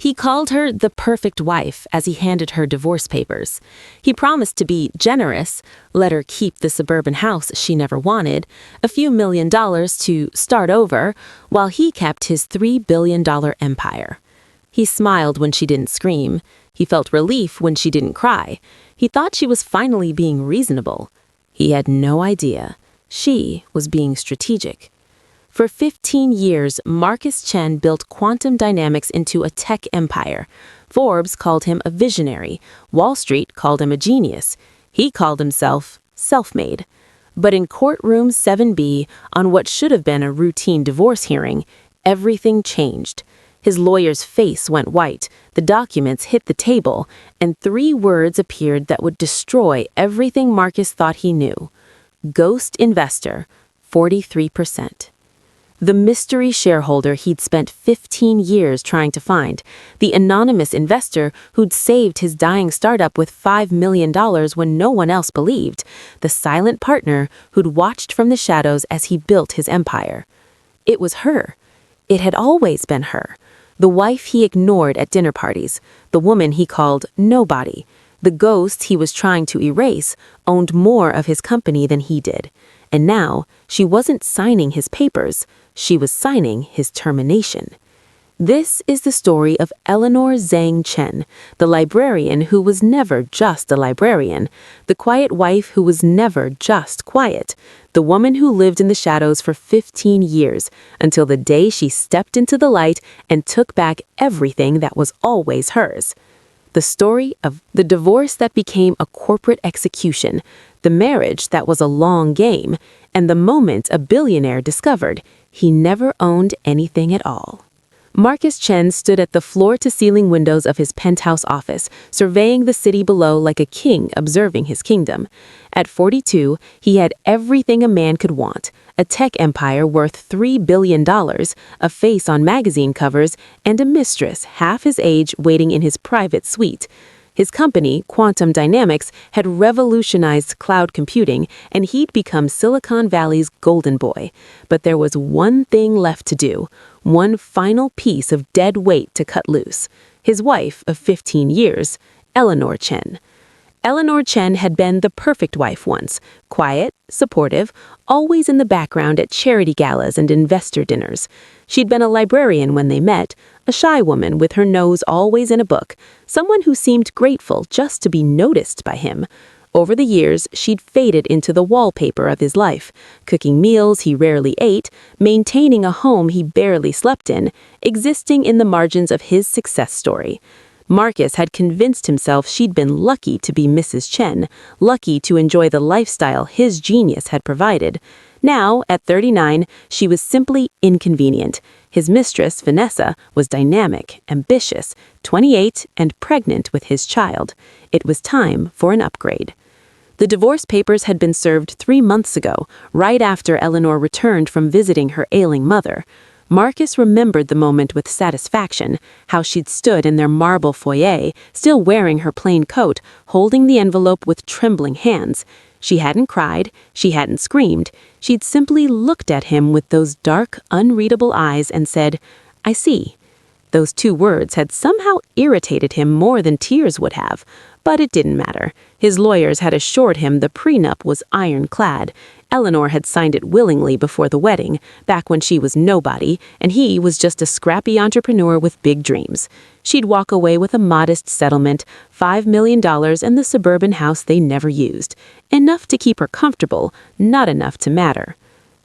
He called her the perfect wife as he handed her divorce papers. He promised to be generous, let her keep the suburban house she never wanted, a few $1 million to start over, while he kept his $3 billion empire. He smiled when she didn't scream. He felt relief when she didn't cry. He thought she was finally being reasonable. He had no idea. She was being strategic. For 15 years, Marcus Chen built quantum dynamics into a tech empire. Forbes called him a visionary. Wall Street called him a genius. He called himself self-made. But in Courtroom 7B, on what should have been a routine divorce hearing, everything changed. His lawyer's face went white, the documents hit the table, and 3 words appeared that would destroy everything Marcus thought he knew. Ghost investor, 43%. The mystery shareholder he'd spent 15 years trying to find, the anonymous investor who'd saved his dying startup with $5 million when no one else believed, the silent partner who'd watched from the shadows as he built his empire. It was her. It had always been her. The wife he ignored at dinner parties, the woman he called nobody. The ghost he was trying to erase owned more of his company than he did. And now, she wasn't signing his papers, she was signing his termination. This is the story of Eleanor Zhang Chen, the librarian who was never just a librarian, the quiet wife who was never just quiet, the woman who lived in the shadows for 15 years, until the day she stepped into the light and took back everything that was always hers. The story of the divorce that became a corporate execution, the marriage that was a long game, and the moment a billionaire discovered he never owned anything at all. Marcus Chen stood at the floor-to-ceiling windows of his penthouse office, surveying the city below like a king observing his kingdom. At 42, he had everything a man could want: a tech empire worth $3 billion, a face on magazine covers, and a mistress half his age waiting in his private suite. His company, Quantum Dynamics, had revolutionized cloud computing, and he'd become Silicon Valley's golden boy. But there was one thing left to do, one final piece of dead weight to cut loose. His wife of 15 years, Eleanor Chen. Eleanor Chen had been the perfect wife once, quiet, supportive, always in the background at charity galas and investor dinners. She'd been a librarian when they met, a shy woman with her nose always in a book, someone who seemed grateful just to be noticed by him. Over the years, she'd faded into the wallpaper of his life, cooking meals he rarely ate, maintaining a home he barely slept in, existing in the margins of his success story. Marcus had convinced himself she'd been lucky to be Mrs. Chen, lucky to enjoy the lifestyle his genius had provided. Now, at 39, she was simply inconvenient. His mistress, Vanessa, was dynamic, ambitious, 28, and pregnant with his child. It was time for an upgrade. The divorce papers had been served 3 months ago, right after Eleanor returned from visiting her ailing mother. Marcus remembered the moment with satisfaction, how she'd stood in their marble foyer, still wearing her plain coat, holding the envelope with trembling hands. She hadn't cried, she hadn't screamed, she'd simply looked at him with those dark, unreadable eyes and said, "I see." Those 2 words had somehow irritated him more than tears would have, but it didn't matter. His lawyers had assured him the prenup was ironclad. Eleanor had signed it willingly before the wedding, back when she was nobody, and he was just a scrappy entrepreneur with big dreams. She'd walk away with a modest settlement, $5 million and the suburban house they never used. Enough to keep her comfortable, not enough to matter.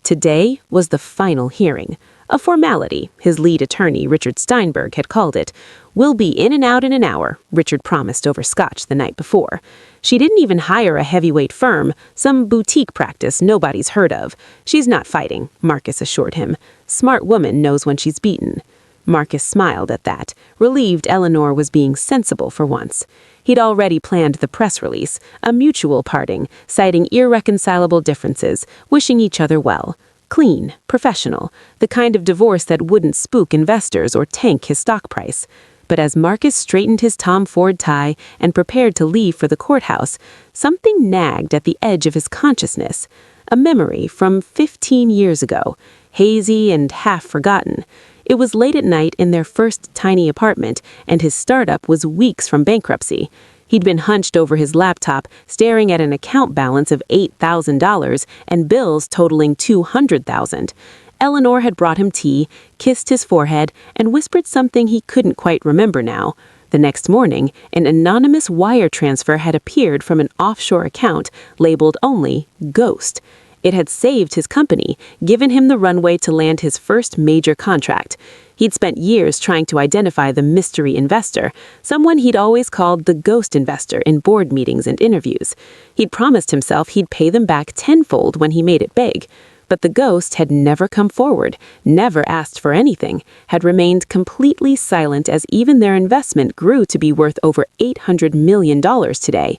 Today was the final hearing. A formality, his lead attorney, Richard Steinberg, had called it. "We'll be in and out in an hour," Richard promised over scotch the night before. She didn't even hire a heavyweight firm, some boutique practice nobody's heard of. "She's not fighting," Marcus assured him. "Smart woman knows when she's beaten." Marcus smiled at that, relieved Eleanor was being sensible for once. He'd already planned the press release, a mutual parting, citing irreconcilable differences, wishing each other well. Clean, professional, the kind of divorce that wouldn't spook investors or tank his stock price. But as Marcus straightened his Tom Ford tie and prepared to leave for the courthouse, something nagged at the edge of his consciousness. A memory from 15 years ago, hazy and half forgotten. It was late at night in their first tiny apartment, and his startup was weeks from bankruptcy. He'd been hunched over his laptop, staring at an account balance of $8,000 and bills totaling $200,000. Eleanor had brought him tea, kissed his forehead, and whispered something he couldn't quite remember now. The next morning, an anonymous wire transfer had appeared from an offshore account labeled only Ghost. It had saved his company, given him the runway to land his first major contract. He'd spent years trying to identify the mystery investor, someone he'd always called the ghost investor in board meetings and interviews. He'd promised himself he'd pay them back tenfold when he made it big. But the ghost had never come forward, never asked for anything, had remained completely silent as even their investment grew to be worth over $800 million today.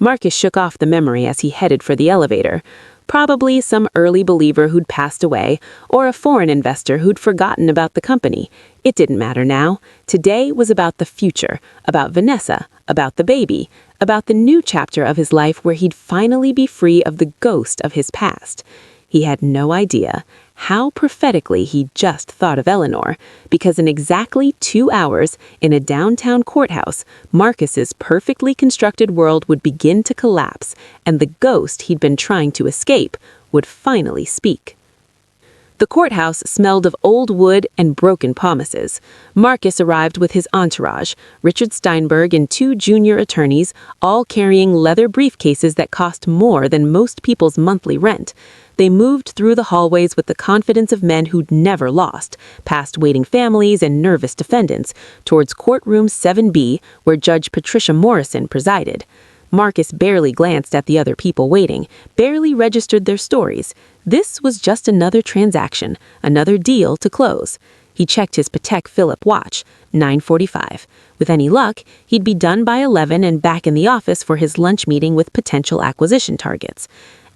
Marcus shook off the memory as he headed for the elevator. Probably some early believer who'd passed away, or a foreign investor who'd forgotten about the company. It didn't matter now. Today was about the future, about Vanessa, about the baby, about the new chapter of his life where he'd finally be free of the ghost of his past. He had no idea how prophetically he just thought of Eleanor, because in exactly 2 hours, in a downtown courthouse, Marcus's perfectly constructed world would begin to collapse, and the ghost he'd been trying to escape would finally speak. The courthouse smelled of old wood and broken promises. Marcus arrived with his entourage, Richard Steinberg and 2 junior attorneys, all carrying leather briefcases that cost more than most people's monthly rent. They moved through the hallways with the confidence of men who'd never lost, past waiting families and nervous defendants, towards Courtroom 7B, where Judge Patricia Morrison presided. Marcus barely glanced at the other people waiting, barely registered their stories. This was just another transaction, another deal to close. He checked his Patek Philippe watch, 9:45. With any luck, he'd be done by 11 and back in the office for his lunch meeting with potential acquisition targets.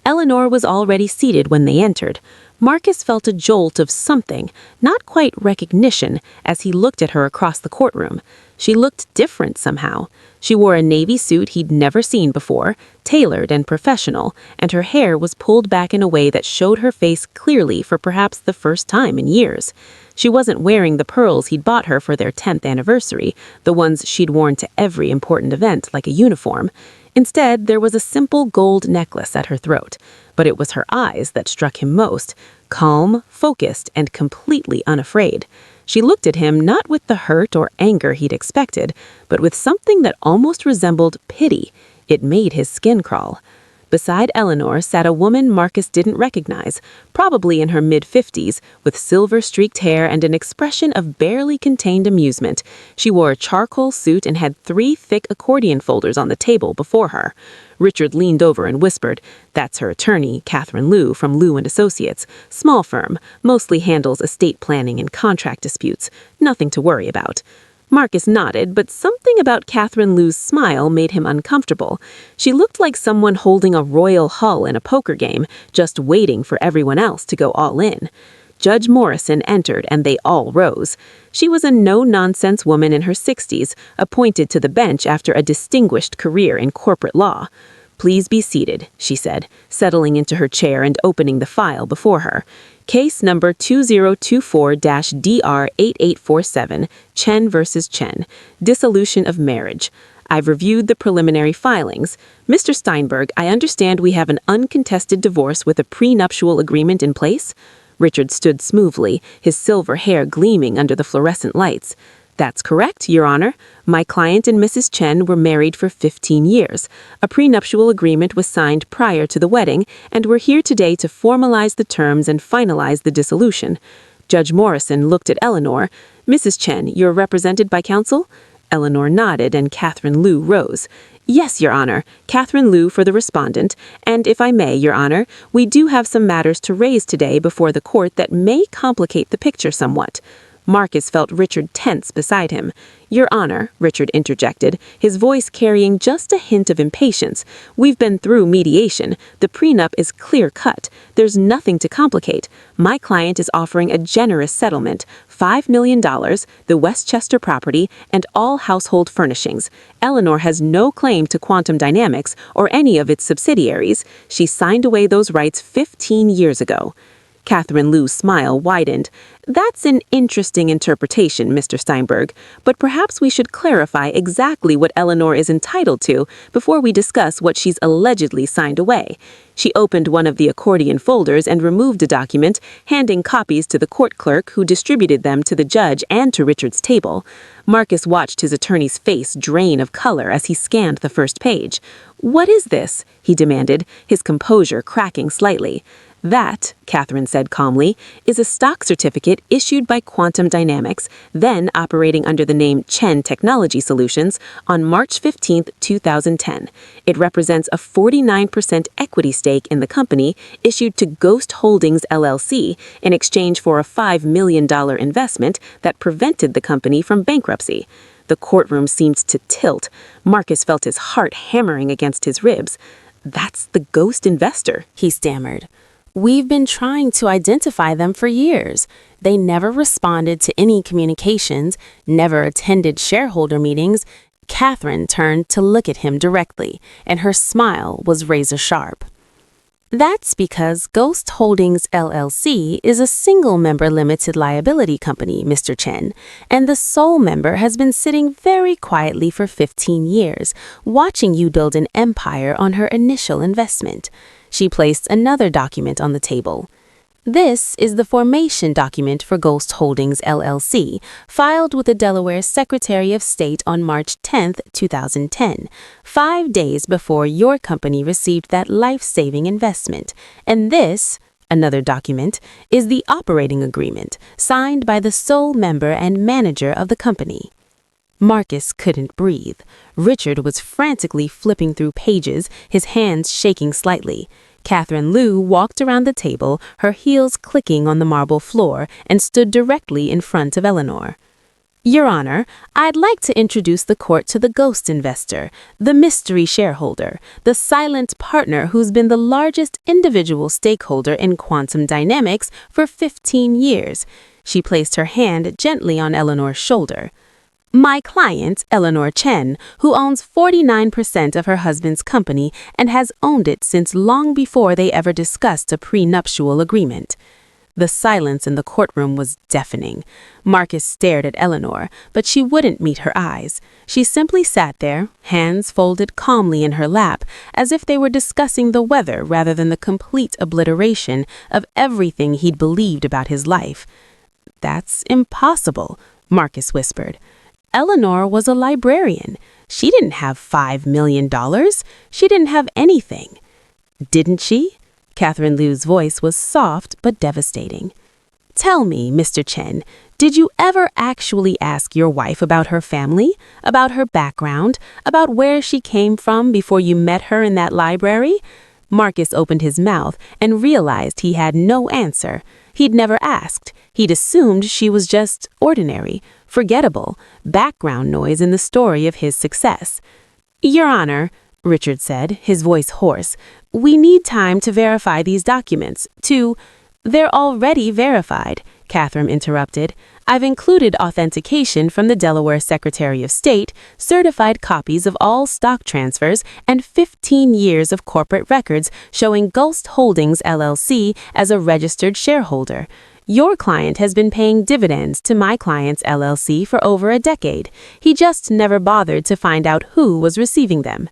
Eleanor was already seated when they entered. Marcus felt a jolt of something, not quite recognition, as he looked at her across the courtroom. She looked different somehow. She wore a navy suit he'd never seen before, tailored and professional, and her hair was pulled back in a way that showed her face clearly for perhaps the first time in years. She wasn't wearing the pearls he'd bought her for their 10th anniversary, the ones she'd worn to every important event like a uniform. Instead, there was a simple gold necklace at her throat, but it was her eyes that struck him most, calm, focused, and completely unafraid. She looked at him not with the hurt or anger he'd expected, but with something that almost resembled pity. It made his skin crawl. Beside Eleanor sat a woman Marcus didn't recognize, probably in her mid-50s, with silver-streaked hair and an expression of barely contained amusement. She wore a charcoal suit and had 3 thick accordion folders on the table before her. Richard leaned over and whispered, "That's her attorney, Catherine Liu, from Liu & Associates. Small firm, mostly handles estate planning and contract disputes. Nothing to worry about." Marcus nodded, but something about Catherine Liu's smile made him uncomfortable. She looked like someone holding a royal hull in a poker game, just waiting for everyone else to go all in. Judge Morrison entered, and they all rose. She was a no-nonsense woman in her 60s, appointed to the bench after a distinguished career in corporate law. "Please be seated," she said, settling into her chair and opening the file before her. Case number 2024-DR8847, Chen versus Chen, dissolution of marriage. I've reviewed the preliminary filings. Mr. Steinberg, I understand we have an uncontested divorce with a prenuptial agreement in place? Richard stood smoothly, his silver hair gleaming under the fluorescent lights. That's correct, Your Honor. My client and Mrs. Chen were married for 15 years. A prenuptial agreement was signed prior to the wedding, and we're here today to formalize the terms and finalize the dissolution. Judge Morrison looked at Eleanor. Mrs. Chen, you're represented by counsel? Eleanor nodded, and Catherine Liu rose. Yes, Your Honor. Catherine Liu for the respondent, and if I may, Your Honor, we do have some matters to raise today before the court that may complicate the picture somewhat. Marcus felt Richard tense beside him. Your Honor, Richard interjected, his voice carrying just a hint of impatience. We've been through mediation. The prenup is clear-cut. There's nothing to complicate. My client is offering a generous settlement, $5 million, the Westchester property, and all household furnishings. Eleanor has no claim to Quantum Dynamics or any of its subsidiaries. She signed away those rights 15 years ago. Catherine Liu's smile widened. "That's an interesting interpretation, Mr. Steinberg, but perhaps we should clarify exactly what Eleanor is entitled to before we discuss what she's allegedly signed away." She opened one of the accordion folders and removed a document, handing copies to the court clerk who distributed them to the judge and to Richard's table. Marcus watched his attorney's face drain of color as he scanned the first page. "What is this?" he demanded, his composure cracking slightly. "That," Catherine said calmly, "is a stock certificate issued by Quantum Dynamics, then operating under the name Chen Technology Solutions, on March 15, 2010. It represents a 49% equity stake in the company issued to Ghost Holdings LLC in exchange for a $5 million investment that prevented the company from bankruptcy." The courtroom seemed to tilt. Marcus felt his heart hammering against his ribs. "That's the ghost investor," he stammered. "We've been trying to identify them for years. They never responded to any communications, never attended shareholder meetings." Catherine turned to look at him directly, and her smile was razor-sharp. "That's because Ghost Holdings LLC is a single-member limited liability company, Mr. Chen, and the sole member has been sitting very quietly for 15 years, watching you build an empire on her initial investment." She placed another document on the table. "This is the formation document for Ghost Holdings LLC, filed with the Delaware Secretary of State on March 10, 2010, 5 days before your company received that life-saving investment. And this," another document, "is the operating agreement, signed by the sole member and manager of the company." Marcus couldn't breathe. Richard was frantically flipping through pages, his hands shaking slightly. Catherine Liu walked around the table, her heels clicking on the marble floor, and stood directly in front of Eleanor. "Your Honor, I'd like to introduce the court to the ghost investor, the mystery shareholder, the silent partner who's been the largest individual stakeholder in Quantum Dynamics for 15 years. She placed her hand gently on Eleanor's shoulder. "My client, Eleanor Chen, who owns 49% of her husband's company and has owned it since long before they ever discussed a prenuptial agreement." The silence in the courtroom was deafening. Marcus stared at Eleanor, but she wouldn't meet her eyes. She simply sat there, hands folded calmly in her lap, as if they were discussing the weather rather than the complete obliteration of everything he'd believed about his life. "That's impossible," Marcus whispered. Eleanor was a librarian. She didn't have $5 million. She didn't have anything. "Didn't she?" Catherine Liu's voice was soft but devastating. "Tell me, Mr. Chen, did you ever actually ask your wife about her family, about her background, about where she came from before you met her in that library?" Marcus opened his mouth and realized he had no answer. He'd never asked. He'd assumed she was just ordinary, forgettable, background noise in the story of his success. "Your Honor," Richard said, his voice hoarse, "we need time to verify these documents, to—" "They're already verified," Catherine interrupted. "I've included authentication from the Delaware Secretary of State, certified copies of all stock transfers, and 15 years of corporate records showing Ghost Holdings LLC as a registered shareholder. Your client has been paying dividends to my client's LLC for over a decade. He just never bothered to find out who was receiving them."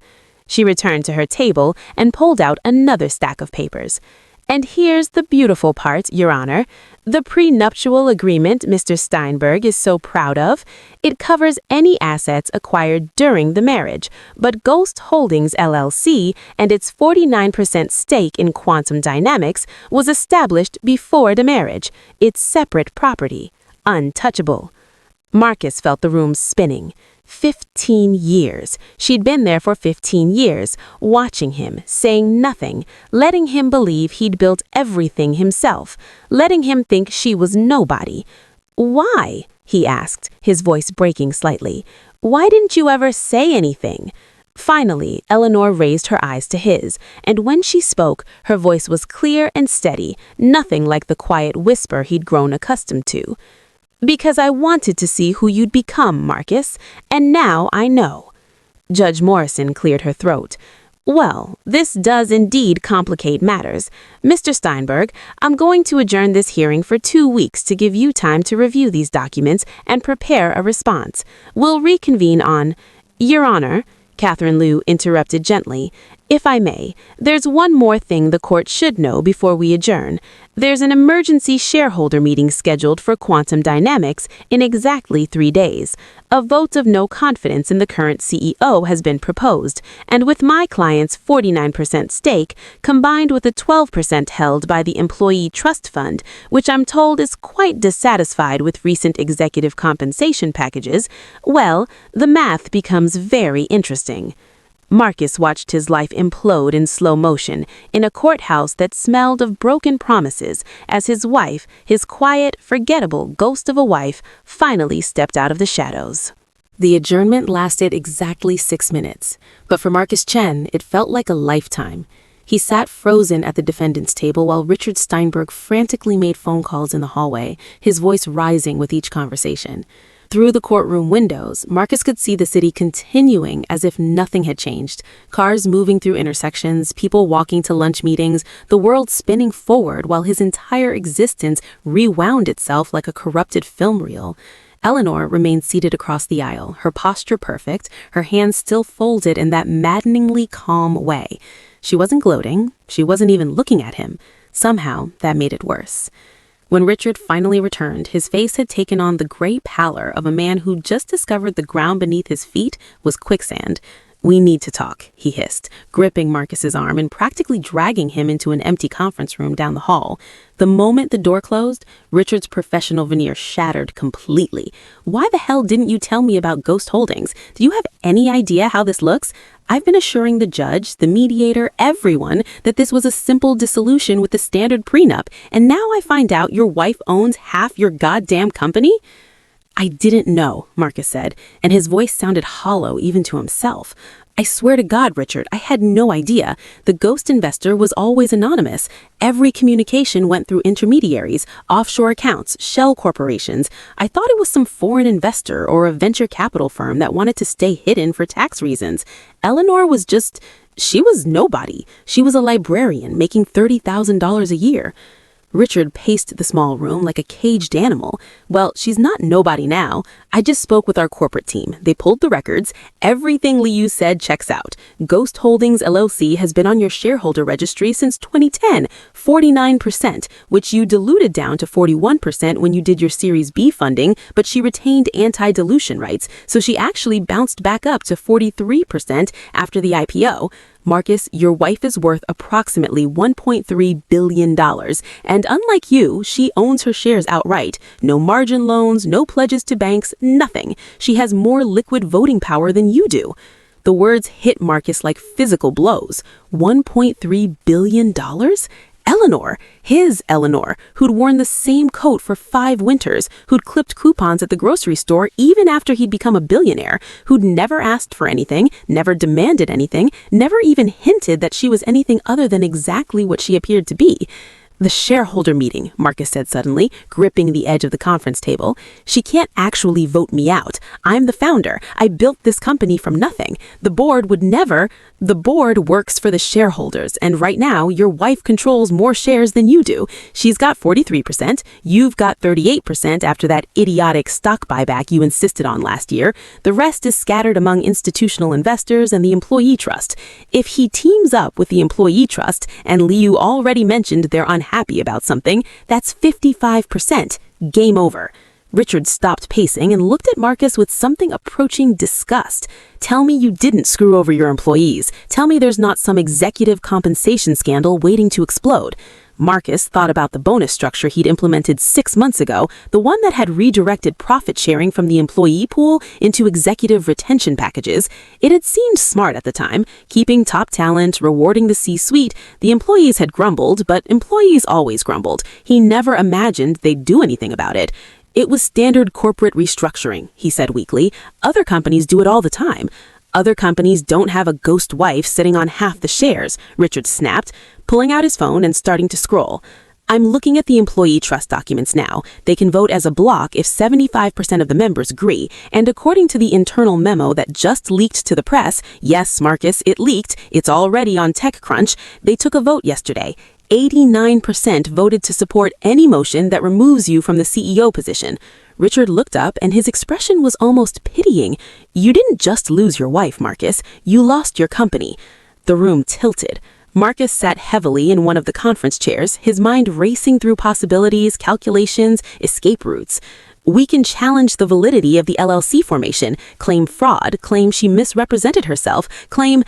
She returned to her table and pulled out another stack of papers. "And here's the beautiful part, Your Honor. The prenuptial agreement Mr. Steinberg is so proud of. It covers any assets acquired during the marriage, but Ghost Holdings LLC and its 49% stake in Quantum Dynamics was established before the marriage. It's separate property, untouchable." Marcus felt the room spinning. 15 years. She'd been there for 15 years, watching him, saying nothing, letting him believe he'd built everything himself, letting him think she was nobody. "Why?" he asked, his voice breaking slightly. "Why didn't you ever say anything?" Finally, Eleanor raised her eyes to his, and when she spoke, her voice was clear and steady, nothing like the quiet whisper he'd grown accustomed to. "Because I wanted to see who you'd become, Marcus, and now I know." Judge Morrison cleared her throat. Well, this does indeed complicate matters. Mr. Steinberg, I'm going to adjourn this hearing for 2 weeks to give you time to review these documents and prepare a response. We'll reconvene on— Your Honor, Catherine Liu interrupted gently. If I may, there's one more thing the court should know before we adjourn. There's an emergency shareholder meeting scheduled for Quantum Dynamics in exactly 3 days. A vote of no confidence in the current CEO has been proposed, and with my client's 49% stake, combined with the 12% held by the Employee Trust Fund, which I'm told is quite dissatisfied with recent executive compensation packages, well, the math becomes very interesting. Marcus watched his life implode in slow motion in a courthouse that smelled of broken promises as his wife, his quiet, forgettable ghost of a wife, finally stepped out of the shadows. The adjournment lasted exactly 6 minutes, but for Marcus Chen, it felt like a lifetime. He sat frozen at the defendant's table while Richard Steinberg frantically made phone calls in the hallway, his voice rising with each conversation. Through the courtroom windows, Marcus could see the city continuing as if nothing had changed. Cars moving through intersections, people walking to lunch meetings, the world spinning forward while his entire existence rewound itself like a corrupted film reel. Eleanor remained seated across the aisle, her posture perfect, her hands still folded in that maddeningly calm way. She wasn't gloating, she wasn't even looking at him. Somehow, that made it worse. When Richard finally returned, his face had taken on the gray pallor of a man who just discovered the ground beneath his feet was quicksand. "We need to talk," he hissed, gripping Marcus's arm and practically dragging him into an empty conference room down the hall. The moment the door closed, Richard's professional veneer shattered completely. "Why the hell didn't you tell me about Ghost Holdings? Do you have any idea how this looks? I've been assuring the judge, the mediator, everyone that this was a simple dissolution with the standard prenup, and now I find out your wife owns half your goddamn company?" "I didn't know," Marcus said, and his voice sounded hollow even to himself. "I swear to God, Richard, I had no idea. The ghost investor was always anonymous. Every communication went through intermediaries, offshore accounts, shell corporations. I thought it was some foreign investor or a venture capital firm that wanted to stay hidden for tax reasons. Eleanor was she was nobody. She was a librarian making $30,000 a year." Richard paced the small room like a caged animal. "Well, she's not nobody now. I just spoke with our corporate team. They pulled the records. Everything Liu said checks out. Ghost Holdings LLC has been on your shareholder registry since 2010, 49%, which you diluted down to 41% when you did your Series B funding, but she retained anti-dilution rights, so she actually bounced back up to 43% after the IPO. Marcus, your wife is worth approximately $1.3 billion, and unlike you, she owns her shares outright. No margin loans, no pledges to banks, nothing. She has more liquid voting power than you do." The words hit Marcus like physical blows. $1.3 billion? Eleanor, his Eleanor, who'd worn the same coat for 5 winters, who'd clipped coupons at the grocery store even after he'd become a billionaire, who'd never asked for anything, never demanded anything, never even hinted that she was anything other than exactly what she appeared to be. "The shareholder meeting," Marcus said suddenly, gripping the edge of the conference table. "She can't actually vote me out. I'm the founder. I built this company from nothing. The board would never— The board works for the shareholders, and right now, your wife controls more shares than you do. She's got 43%. You've got 38% after that idiotic stock buyback you insisted on last year. The rest is scattered among institutional investors and the Employee Trust. If he teams up with the Employee Trust, and Liu already mentioned they're unhappy about something, that's 55%. Game over." Richard stopped pacing and looked at Marcus with something approaching disgust. "Tell me you didn't screw over your employees. Tell me there's not some executive compensation scandal waiting to explode." Marcus thought about the bonus structure he'd implemented 6 months ago, the one that had redirected profit sharing from the employee pool into executive retention packages. It had seemed smart at the time, keeping top talent, rewarding the C-suite. The employees had grumbled, but employees always grumbled. He never imagined they'd do anything about it. "It was standard corporate restructuring," he said weakly. "Other companies do it all the time." "Other companies don't have a ghost wife sitting on half the shares," Richard snapped, pulling out his phone and starting to scroll. I'm looking at the employee trust documents now. They can vote as a block if 75% of the members agree. And according to the internal memo that just leaked to the press, yes, Marcus, it leaked. It's already on TechCrunch. They took a vote yesterday. 89% voted to support any motion that removes you from the CEO position. Richard looked up and his expression was almost pitying. You didn't just lose your wife, Marcus. You lost your company. The room tilted. Marcus sat heavily in one of the conference chairs, his mind racing through possibilities, calculations, escape routes. We can challenge the validity of the LLC formation, claim fraud, claim she misrepresented herself, claim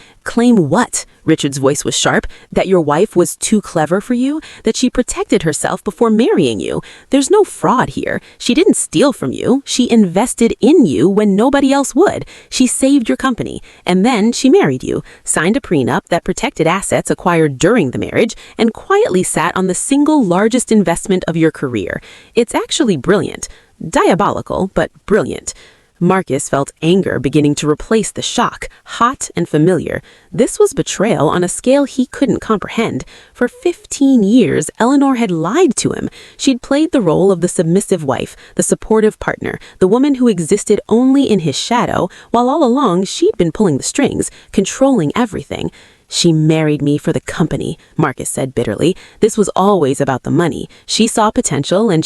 what? Richard's voice was sharp. That your wife was too clever for you? That she protected herself before marrying you? There's no fraud here. She didn't steal from you. She invested in you when nobody else would. She saved your company. And then she married you, signed a prenup that protected assets acquired during the marriage, and quietly sat on the single largest investment of your career. It's actually brilliant. Diabolical, but brilliant. Marcus felt anger beginning to replace the shock, hot and familiar. This was betrayal on a scale he couldn't comprehend. For 15 years, Eleanor had lied to him. She'd played the role of the submissive wife, the supportive partner, the woman who existed only in his shadow, while all along she'd been pulling the strings, controlling everything. She married me for the company, Marcus said bitterly. This was always about the money. She saw potential and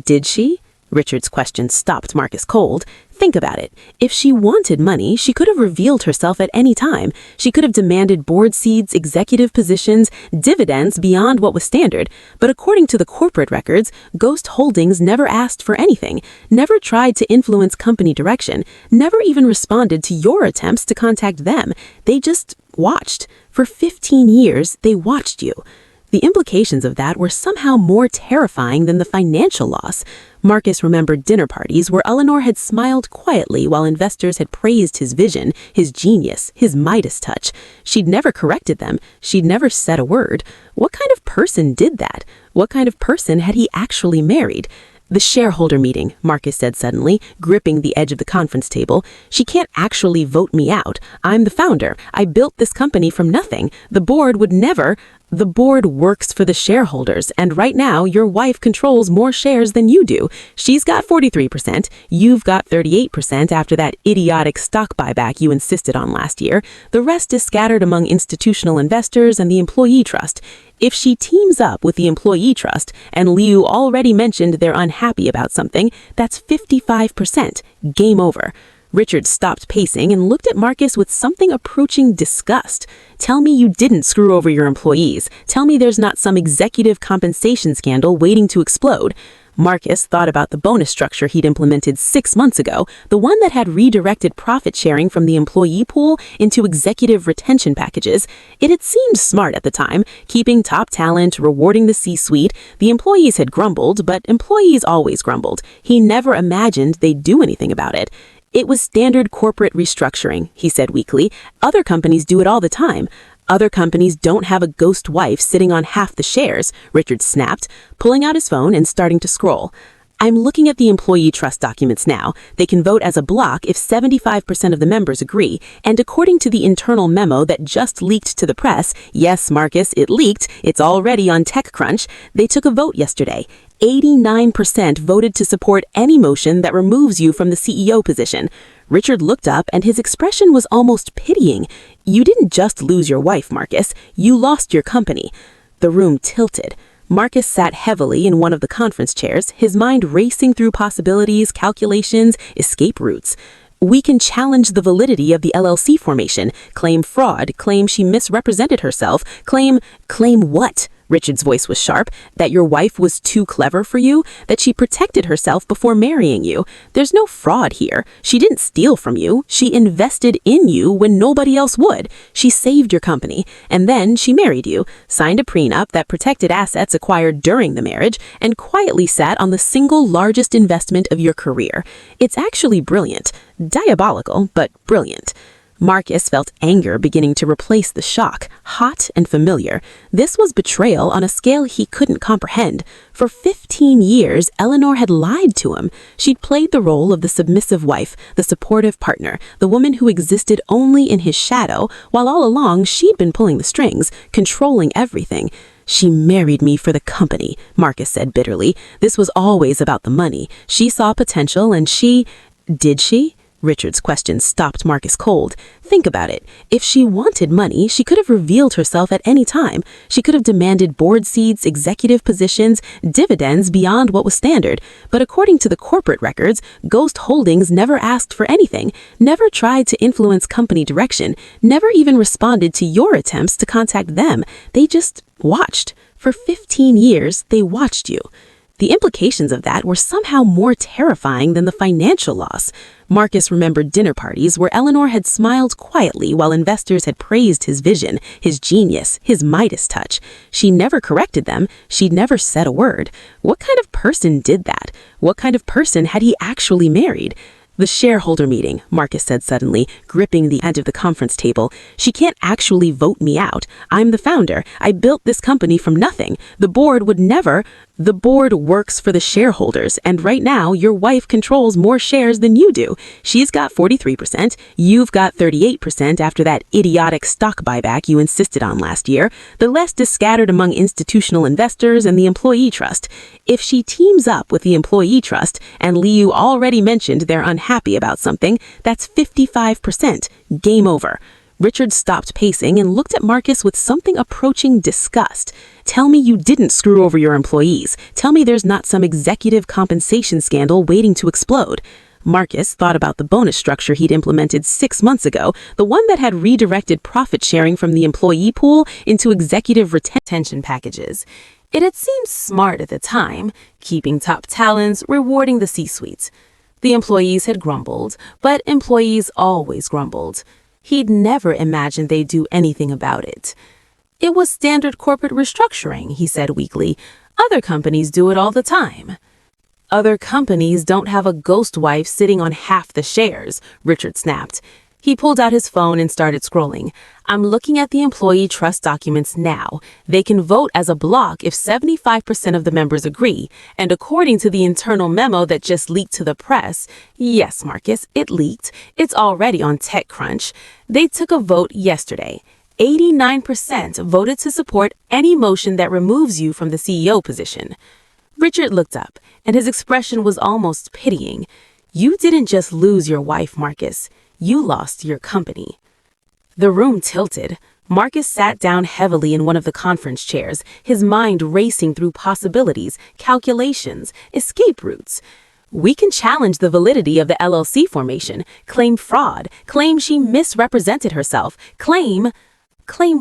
Did she? Richard's question stopped Marcus cold. Think about it. If she wanted money, she could have revealed herself at any time. She could have demanded board seats, executive positions, dividends beyond what was standard. But according to the corporate records, Ghost Holdings never asked for anything, never tried to influence company direction, never even responded to your attempts to contact them. They just watched. For 15 years, they watched you. The implications of that were somehow more terrifying than the financial loss. Marcus remembered dinner parties where Eleanor had smiled quietly while investors had praised his vision, his genius, his Midas touch. She'd never corrected them. She'd never said a word. What kind of person did that? What kind of person had he actually married? The shareholder meeting, Marcus said suddenly, gripping the edge of the conference table. She can't actually vote me out. I'm the founder. I built this company from nothing. The board would never... The board works for the shareholders, and right now your wife controls more shares than you do. She's got 43%, you've got 38% after that idiotic stock buyback you insisted on last year. The rest is scattered among institutional investors and the employee trust. If she teams up with the employee trust, and Liu already mentioned they're unhappy about something, that's 55%. Game over. Richard stopped pacing and looked at Marcus with something approaching disgust. Tell me you didn't screw over your employees. Tell me there's not some executive compensation scandal waiting to explode. Marcus thought about the bonus structure he'd implemented 6 months ago, the one that had redirected profit sharing from the employee pool into executive retention packages. It had seemed smart at the time, keeping top talent, rewarding the C-suite. The employees had grumbled, but employees always grumbled. He never imagined they'd do anything about it. It was standard corporate restructuring, he said weakly. Other companies do it all the time. Other companies don't have a ghost wife sitting on half the shares, Richard snapped, pulling out his phone and starting to scroll. I'm looking at the employee trust documents now. They can vote as a block if 75% of the members agree. And according to the internal memo that just leaked to the press, yes, Marcus, it leaked. It's already on TechCrunch. They took a vote yesterday. 89% voted to support any motion that removes you from the CEO position. Richard looked up and his expression was almost pitying. You didn't just lose your wife, Marcus. You lost your company. The room tilted. Marcus sat heavily in one of the conference chairs, his mind racing through possibilities, calculations, escape routes. We can challenge the validity of the LLC formation, claim fraud, claim she misrepresented herself, claim what? Richard's voice was sharp. That your wife was too clever for you? That she protected herself before marrying you? There's no fraud here. She didn't steal from you. She invested in you when nobody else would. She saved your company. And then she married you, signed a prenup that protected assets acquired during the marriage, and quietly sat on the single largest investment of your career. It's actually brilliant. Diabolical, but brilliant. Marcus felt anger beginning to replace the shock, hot and familiar. This was betrayal on a scale he couldn't comprehend. For 15 years, Eleanor had lied to him. She'd played the role of the submissive wife, the supportive partner, the woman who existed only in his shadow, while all along she'd been pulling the strings, controlling everything. She married me for the company, Marcus said bitterly. This was always about the money. She saw potential and she... Did she? Richard's question stopped Marcus cold. Think about it. If she wanted money, she could have revealed herself at any time. She could have demanded board seats, executive positions, dividends beyond what was standard. But according to the corporate records, Ghost Holdings never asked for anything, never tried to influence company direction, never even responded to your attempts to contact them. They just watched. For 15 years, they watched you. The implications of that were somehow more terrifying than the financial loss. Marcus remembered dinner parties where Eleanor had smiled quietly while investors had praised his vision, his genius, his Midas touch. She never corrected them. She'd never said a word. What kind of person did that? What kind of person had he actually married? The shareholder meeting, Marcus said suddenly, gripping the edge of the conference table. She can't actually vote me out. I'm the founder. I built this company from nothing. The board would never... The board works for the shareholders, and right now your wife controls more shares than you do. She's got 43%, you've got 38% after that idiotic stock buyback you insisted on last year. The rest is scattered among institutional investors and the employee trust. If she teams up with the employee trust, and Liu already mentioned they're unhappy about something, that's 55%. Game over. Richard stopped pacing and looked at Marcus with something approaching disgust. Tell me you didn't screw over your employees. Tell me there's not some executive compensation scandal waiting to explode. Marcus thought about the bonus structure he'd implemented 6 months ago, the one that had redirected profit sharing from the employee pool into executive retention packages. It had seemed smart at the time, keeping top talents, rewarding the C-suite. The employees had grumbled, but employees always grumbled. He'd never imagined they'd do anything about it. It was standard corporate restructuring, he said weakly. Other companies do it all the time. Other companies don't have a ghost wife sitting on half the shares, Richard snapped. He pulled out his phone and started scrolling. I'm looking at the employee trust documents now. They can vote as a block if 75% of the members agree. And according to the internal memo that just leaked to the press, yes, Marcus, it leaked. It's already on TechCrunch. They took a vote yesterday. 89% voted to support any motion that removes you from the CEO position. Richard looked up, and his expression was almost pitying. You didn't just lose your wife, Marcus. You lost your company. The room tilted. Marcus sat down heavily in one of the conference chairs, his mind racing through possibilities, calculations, escape routes. We can challenge the validity of the LLC formation, claim fraud, claim she misrepresented herself, claim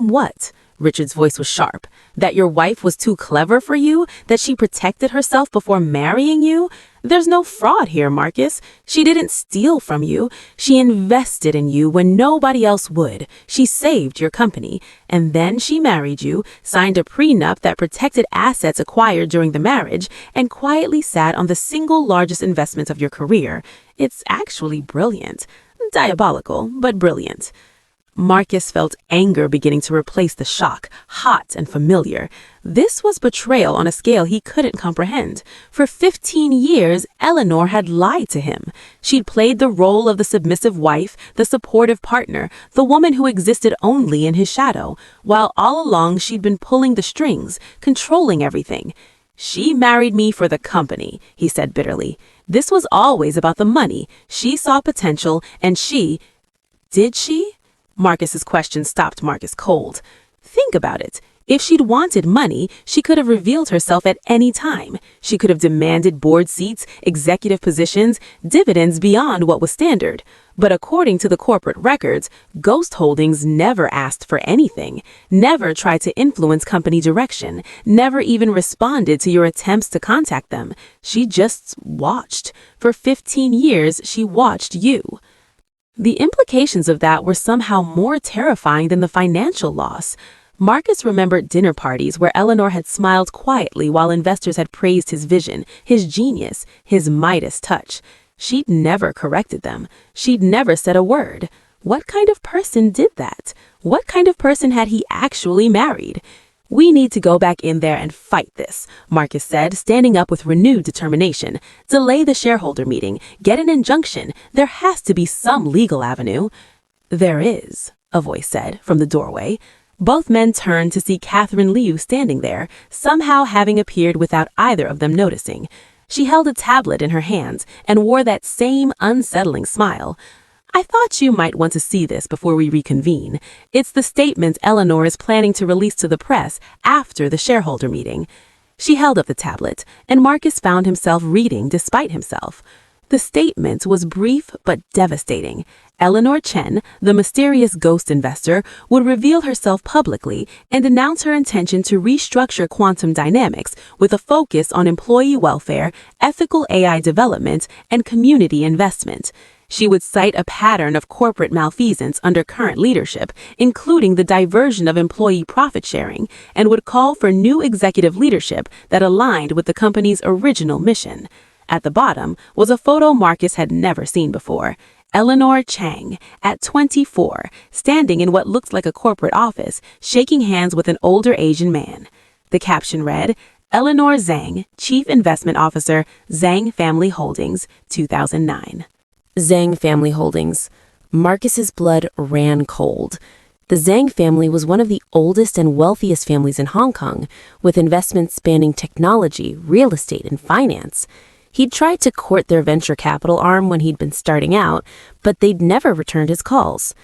what? Richard's voice was sharp. That your wife was too clever for you? That she protected herself before marrying you? There's no fraud here, Marcus. She didn't steal from you. She invested in you when nobody else would. She saved your company. And then she married you, signed a prenup that protected assets acquired during the marriage, and quietly sat on the single largest investment of your career. It's actually brilliant. Diabolical, but brilliant. Marcus felt anger beginning to replace the shock, hot and familiar. This was betrayal on a scale he couldn't comprehend. For 15 years, Eleanor had lied to him. She'd played the role of the submissive wife, the supportive partner, the woman who existed only in his shadow, while all along she'd been pulling the strings, controlling everything. She married me for the company, he said bitterly. This was always about the money. She saw potential, and she... Did she? Marcus's question stopped Marcus cold. Think about it. If she'd wanted money, she could have revealed herself at any time. She could have demanded board seats, executive positions, dividends beyond what was standard. But according to the corporate records, Ghost Holdings never asked for anything, never tried to influence company direction, never even responded to your attempts to contact them. She just watched. For 15 years, she watched you. The implications of that were somehow more terrifying than the financial loss. Marcus remembered dinner parties where Eleanor had smiled quietly while investors had praised his vision, his genius, his Midas touch. She'd never corrected them. She'd never said a word. What kind of person did that? What kind of person had he actually married? We need to go back in there and fight this, Marcus said, standing up with renewed determination. Delay the shareholder meeting. Get an injunction. There has to be some legal avenue. There is, a voice said from the doorway. Both men turned to see Catherine Liu standing there, somehow having appeared without either of them noticing. She held a tablet in her hands and wore that same unsettling smile. "I thought you might want to see this before we reconvene. It's the statement Eleanor is planning to release to the press after the shareholder meeting." She held up the tablet, and Marcus found himself reading despite himself. The statement was brief but devastating. Eleanor Chen, the mysterious ghost investor, would reveal herself publicly and announce her intention to restructure quantum dynamics with a focus on employee welfare, ethical AI development, and community investment. She would cite a pattern of corporate malfeasance under current leadership, including the diversion of employee profit sharing, and would call for new executive leadership that aligned with the company's original mission. At the bottom was a photo Marcus had never seen before. Eleanor Chang, at 24, standing in what looked like a corporate office, shaking hands with an older Asian man. The caption read, "Eleanor Zhang, Chief Investment Officer, Zhang Family Holdings, 2009. Zhang Family Holdings. Marcus's blood ran cold. The Zhang family was one of the oldest and wealthiest families in Hong Kong, with investments spanning technology, real estate, and finance. He'd tried to court their venture capital arm when he'd been starting out, but they'd never returned his calls.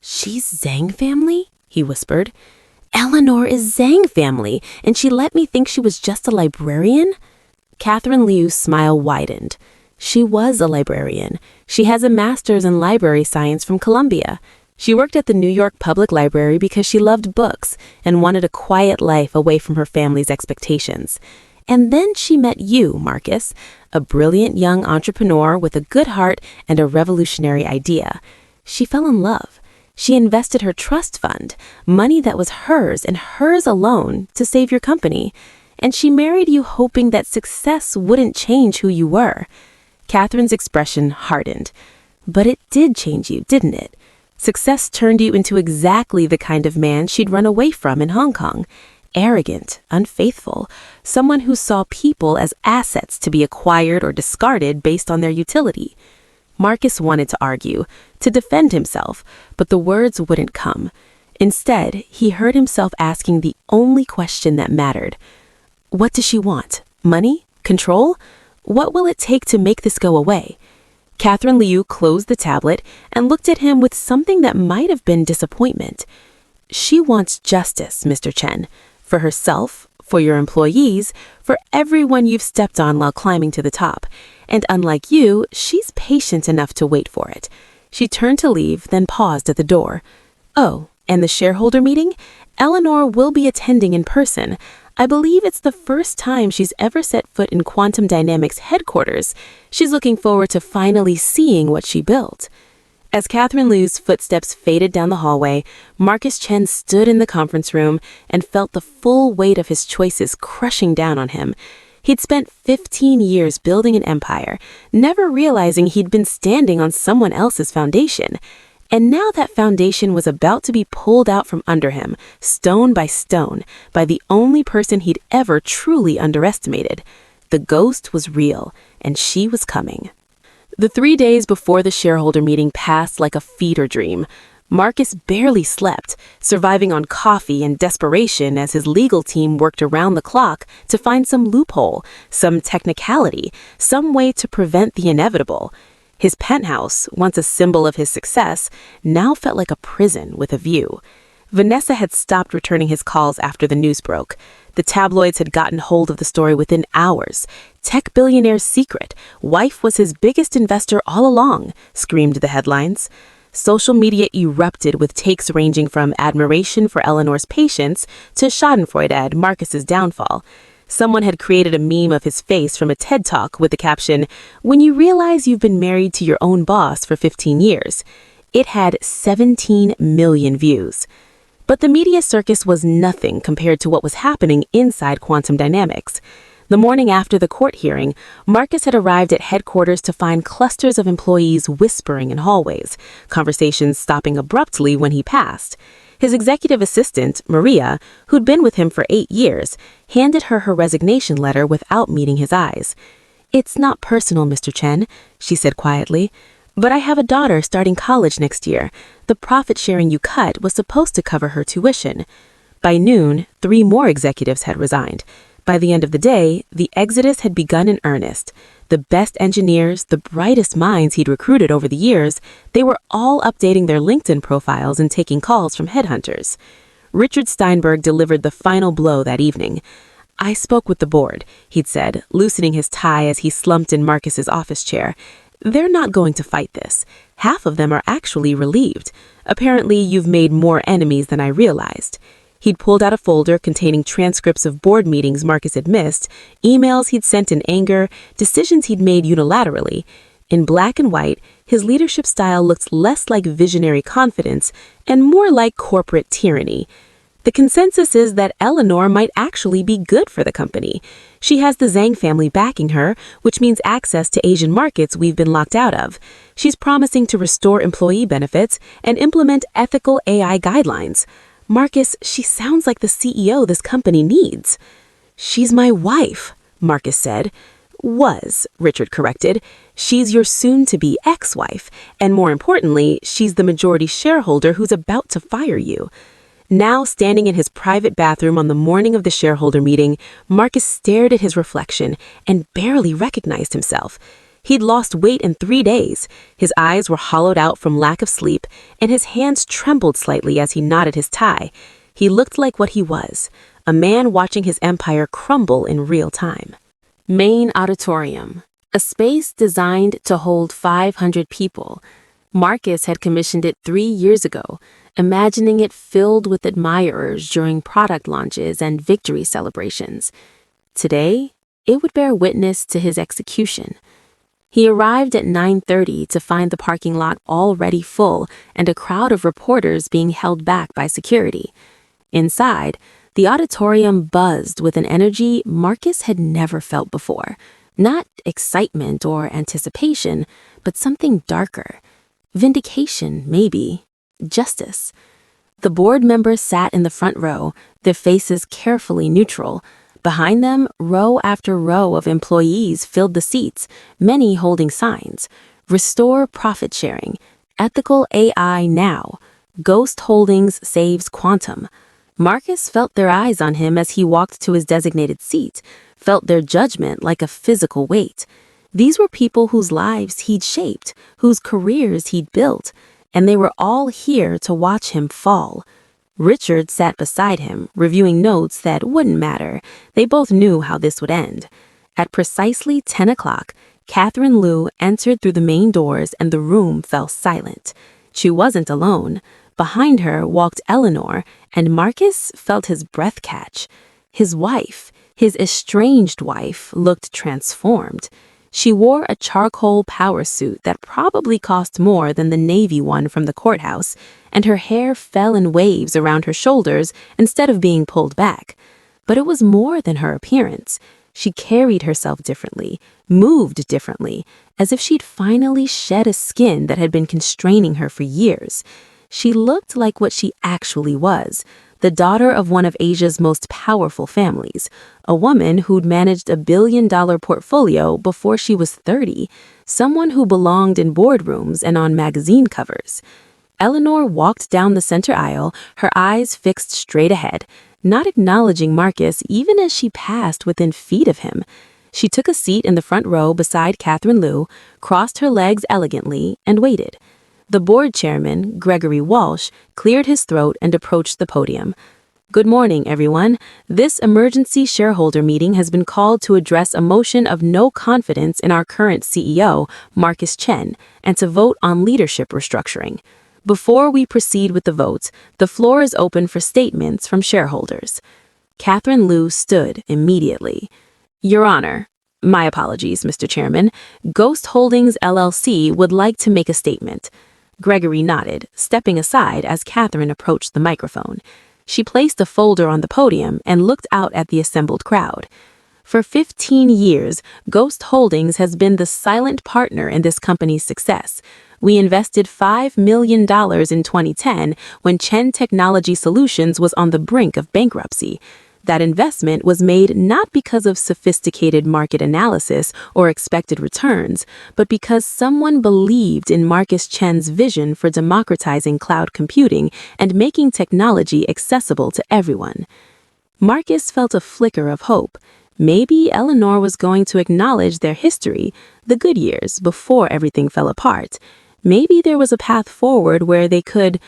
"She's Zhang family?" he whispered. "Eleanor is Zhang family, and she let me think she was just a librarian?" Catherine Liu's smile widened. She was a librarian. She has a master's in library science from Columbia. She worked at the New York Public Library because she loved books and wanted a quiet life away from her family's expectations. And then she met you, Marcus, a brilliant young entrepreneur with a good heart and a revolutionary idea. She fell in love. She invested her trust fund, money that was hers and hers alone, to save your company. And she married you hoping that success wouldn't change who you were. Catherine's expression hardened. But it did change you, didn't it? Success turned you into exactly the kind of man she'd run away from in Hong Kong. Arrogant, unfaithful, someone who saw people as assets to be acquired or discarded based on their utility. Marcus wanted to argue, to defend himself, but the words wouldn't come. Instead, he heard himself asking the only question that mattered. What does she want? Money? Control? What will it take to make this go away? Catherine Liu closed the tablet and looked at him with something that might have been disappointment. "She wants justice, Mr. Chen. For herself, for your employees, for everyone you've stepped on while climbing to the top. And unlike you, she's patient enough to wait for it." She turned to leave, then paused at the door. "Oh, and the shareholder meeting? Eleanor will be attending in person. I believe it's the first time she's ever set foot in Quantum Dynamics headquarters. She's looking forward to finally seeing what she built." As Catherine Liu's footsteps faded down the hallway, Marcus Chen stood in the conference room and felt the full weight of his choices crushing down on him. He'd spent 15 years building an empire, never realizing he'd been standing on someone else's foundation. And now that foundation was about to be pulled out from under him, stone by stone, by the only person he'd ever truly underestimated. The ghost was real, and she was coming. The 3 days before the shareholder meeting passed like a fever dream. Marcus barely slept, surviving on coffee and desperation as his legal team worked around the clock to find some loophole, some technicality, some way to prevent the inevitable. His penthouse, once a symbol of his success, now felt like a prison with a view. Vanessa had stopped returning his calls after the news broke. The tabloids had gotten hold of the story within hours. "Tech billionaire's secret. Wife was his biggest investor all along," screamed the headlines. Social media erupted with takes ranging from admiration for Eleanor's patience to schadenfreude at Marcus's downfall. Someone had created a meme of his face from a TED Talk with the caption, "When you realize you've been married to your own boss for 15 years. It had 17 million views. But the media circus was nothing compared to what was happening inside Quantum Dynamics. The morning after the court hearing, Marcus had arrived at headquarters to find clusters of employees whispering in hallways, conversations stopping abruptly when he passed. His executive assistant, Maria, who'd been with him for 8 years, handed her her resignation letter without meeting his eyes. "It's not personal, Mr. Chen," she said quietly. But I have a daughter starting college next year. The profit sharing you cut was supposed to cover her tuition. By noon, 3 more executives had resigned. By the end of the day, the exodus had begun in earnest. The best engineers, the brightest minds he'd recruited over the years, they were all updating their LinkedIn profiles and taking calls from headhunters. Richard Steinberg delivered the final blow that evening. "I spoke with the board," he'd said, loosening his tie as he slumped in Marcus's office chair. "They're not going to fight this. Half of them are actually relieved. Apparently, you've made more enemies than I realized." He'd pulled out a folder containing transcripts of board meetings Marcus had missed, emails he'd sent in anger, decisions he'd made unilaterally. In black and white, his leadership style looked less like visionary confidence and more like corporate tyranny. The consensus is that Eleanor might actually be good for the company. She has the Zhang family backing her, which means access to Asian markets we've been locked out of. She's promising to restore employee benefits and implement ethical AI guidelines. "Marcus, she sounds like the CEO this company needs." "She's my wife," Marcus said. "Was," Richard corrected. "She's your soon-to-be ex-wife, and more importantly, she's the majority shareholder who's about to fire you." Now, standing in his private bathroom on the morning of the shareholder meeting, Marcus stared at his reflection and barely recognized himself. He'd lost weight in 3 days. His eyes were hollowed out from lack of sleep, and his hands trembled slightly as he knotted his tie. He looked like what he was, a man watching his empire crumble in real time. Main auditorium, a space designed to hold 500 people. Marcus had commissioned it 3 years ago, imagining it filled with admirers during product launches and victory celebrations. Today, it would bear witness to his execution. He arrived at 9:30 to find the parking lot already full and a crowd of reporters being held back by security. Inside, the auditorium buzzed with an energy Marcus had never felt before. Not excitement or anticipation, but something darker. Vindication, maybe. Justice. The board members sat in the front row, their faces carefully neutral. Behind them, row after row of employees filled the seats, many holding signs. "Restore profit sharing. Ethical AI now. Ghost Holdings saves quantum." Marcus felt their eyes on him as he walked to his designated seat, felt their judgment like a physical weight. These were people whose lives he'd shaped, whose careers he'd built, and they were all here to watch him fall. Richard sat beside him, reviewing notes that wouldn't matter. They both knew how this would end. At precisely 10 o'clock, Catherine Liu entered through the main doors and the room fell silent. She wasn't alone. Behind her walked Eleanor, and Marcus felt his breath catch. His wife, his estranged wife, looked transformed. She wore a charcoal power suit that probably cost more than the navy one from the courthouse, and her hair fell in waves around her shoulders instead of being pulled back. But it was more than her appearance. She carried herself differently, moved differently, as if she'd finally shed a skin that had been constraining her for years. She looked like what she actually was, the daughter of one of Asia's most powerful families, a woman who'd managed a billion-dollar portfolio before she was 30, someone who belonged in boardrooms and on magazine covers. Eleanor walked down the center aisle, her eyes fixed straight ahead, not acknowledging Marcus even as she passed within feet of him. She took a seat in the front row beside Catherine Liu, crossed her legs elegantly, and waited. The board chairman, Gregory Walsh, cleared his throat and approached the podium. "Good morning, everyone. This emergency shareholder meeting has been called to address a motion of no confidence in our current CEO, Marcus Chen, and to vote on leadership restructuring. Before we proceed with the votes, the floor is open for statements from shareholders." Catherine Liu stood immediately. "Your Honor, my apologies, Mr. Chairman. Ghost Holdings LLC would like to make a statement." Gregory nodded, stepping aside as Catherine approached the microphone. She placed a folder on the podium and looked out at the assembled crowd. "For 15 years, Ghost Holdings has been the silent partner in this company's success. We invested $5 million in 2010 when Chen Technology Solutions was on the brink of bankruptcy. That investment was made not because of sophisticated market analysis or expected returns, but because someone believed in Marcus Chen's vision for democratizing cloud computing and making technology accessible to everyone. Marcus felt a flicker of hope. Maybe Eleanor was going to acknowledge their history, the good years, before everything fell apart. Maybe there was a path forward where they could...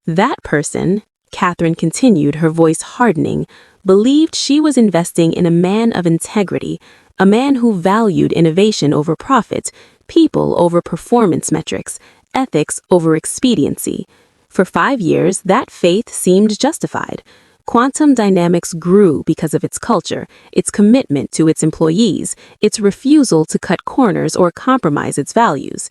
That person, Catherine continued, her voice hardening, believed she was investing in a man of integrity, a man who valued innovation over profit, people over performance metrics, ethics over expediency. For 5 years, that faith seemed justified. Quantum Dynamics grew because of its culture, its commitment to its employees, its refusal to cut corners or compromise its values.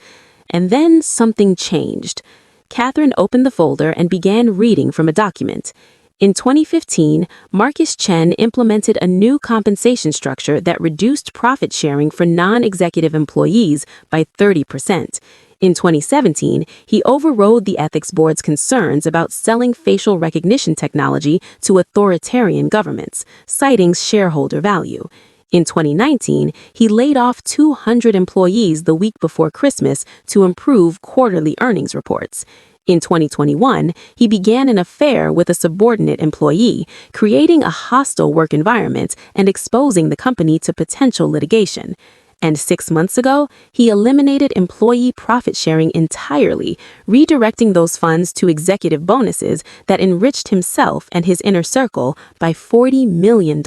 And then something changed. Catherine opened the folder and began reading from a document. In 2015, Marcus Chen implemented a new compensation structure that reduced profit sharing for non-executive employees by 30%. In 2017, he overrode the ethics board's concerns about selling facial recognition technology to authoritarian governments, citing shareholder value. In 2019, he laid off 200 employees the week before Christmas to improve quarterly earnings reports. In 2021, he began an affair with a subordinate employee, creating a hostile work environment and exposing the company to potential litigation. And 6 months ago, he eliminated employee profit sharing entirely, redirecting those funds to executive bonuses that enriched himself and his inner circle by $40 million.